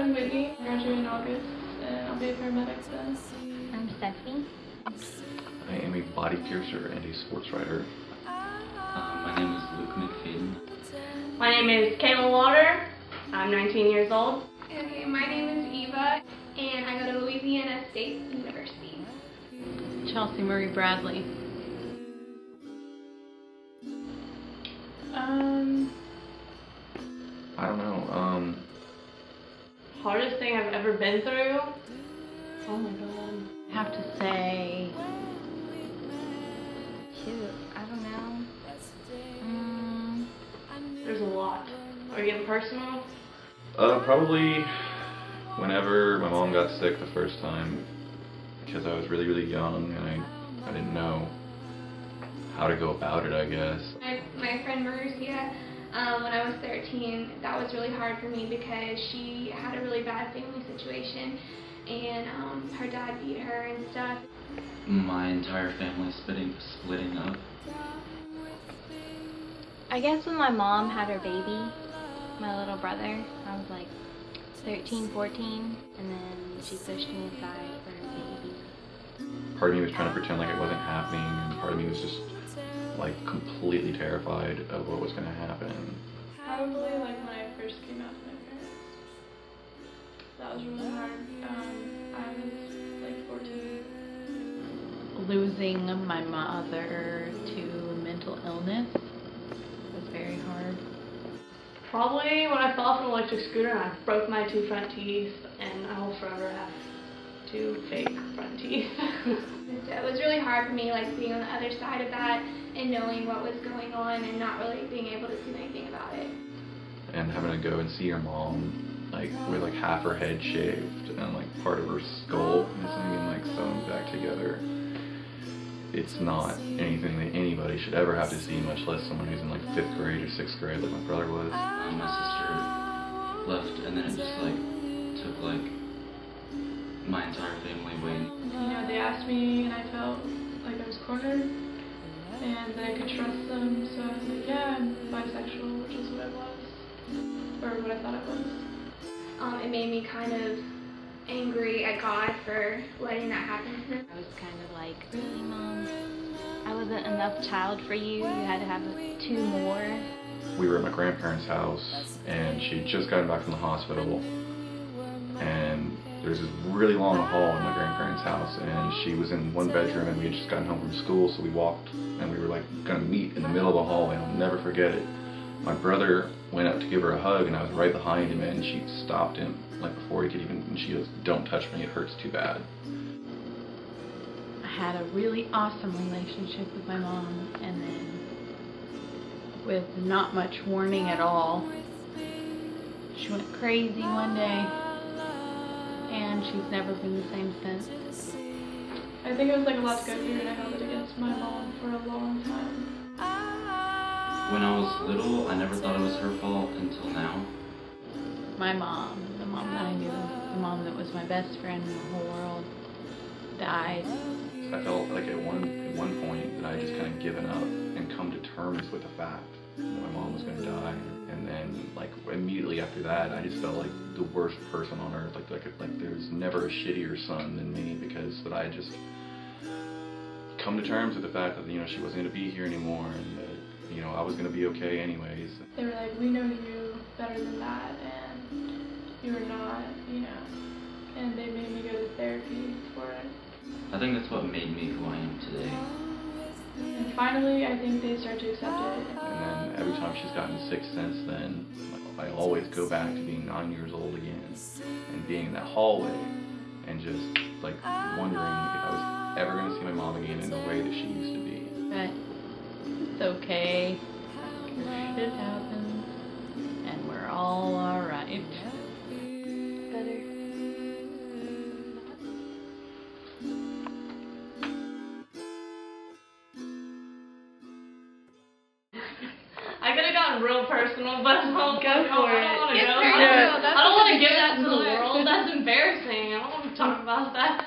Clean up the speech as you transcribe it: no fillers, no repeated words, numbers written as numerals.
I'm Whitney. I graduate in August, and I'll be a paramedic then. I'm Stephanie. I am a body piercer and a sports writer. My name is Luke McFadden. My name is Kayla Water. I'm 19 years old. Okay, my name is Eva, and I go to Louisiana State University. Chelsea Marie Bradley. I don't know. Hardest thing I've ever been through? Oh my god. I have to say, shoot, I don't know. There's a lot. Are you getting personal? Probably whenever my mom got sick the first time, because I was really, really young and I didn't know how to go about it, I guess. My friend Marcia, when I was 13, that was really hard for me because she had a really bad family situation, and her dad beat her and stuff. My entire family splitting up. I guess when my mom had her baby, my little brother, I was like 13, 14, and then she pushed me aside for her baby. Part of me was trying to pretend like it wasn't happening, and part of me was just like completely terrified of what was going to happen. Probably like when I first came out to my parents. That was really hard. I was like 14. Losing my mother to mental illness was very hard. Probably when I fell off an electric scooter and I broke my 2 front teeth, and I will forever have 2 fake front teeth. It was really hard for me, like being on the other side of that and knowing what was going on and not really being able to do anything about it. And having to go and see your mom, like with like half her head shaved and like part of her skull missing and like sewn back together. It's not anything that anybody should ever have to see, much less someone who's in like 5th grade or 6th grade like my brother was. My sister left, and then it just like took like my entire family away. You know, they asked me, and I felt like I was cornered, and that I could trust them, so I was like, yeah, I'm bisexual, which is what I was, or what I thought I was. It made me kind of angry at God for letting that happen to him. I was kind of like, really, Mom? I wasn't enough child for you. You had to have 2 more. We were at my grandparents' house, and she had just gotten back from the hospital, and there's this really long hall in my grandparents' house, and she was in one bedroom, and we had just gotten home from school, so we walked, and we were like gonna meet in the middle of the hallway, and I'll never forget it. My brother went up to give her a hug, and I was right behind him, and she stopped him, like before he could even, and she goes, "Don't touch me, it hurts too bad." I had a really awesome relationship with my mom, and then with not much warning at all, she went crazy one day, and she's never been the same since. I think it was like a lot to go through, and I held it against my mom for a long time. When I was little, I never thought it was her fault until now. My mom, the mom that I knew, the mom that was my best friend in the whole world, died. I felt like at one point that I had just kind of given up and come to terms with the fact that my mom was going to die. And then, like, immediately after that, I just felt like the worst person on earth. Like there was never a shittier son than me, because that I had just come to terms with the fact that, you know, she wasn't going to be here anymore, and that, you know, I was going to be okay anyways. They were like, we know you better than that, and you were not, you know, and they made me go to therapy for it. I think that's what made me who I am today. And finally, I think they start to accept it. And then every time she's gotten sick since then, I always go back to being 9 years old again, and being in that hallway, and just like wondering if I was ever going to see my mom again in the way that she used to be. But it's okay. Shit happens, and we're all alright. Better. I could have gotten real personal, but I'll go for it. I don't want to Get go. personal. I don't want to give that to the world. That's embarrassing. I don't want to talk about that.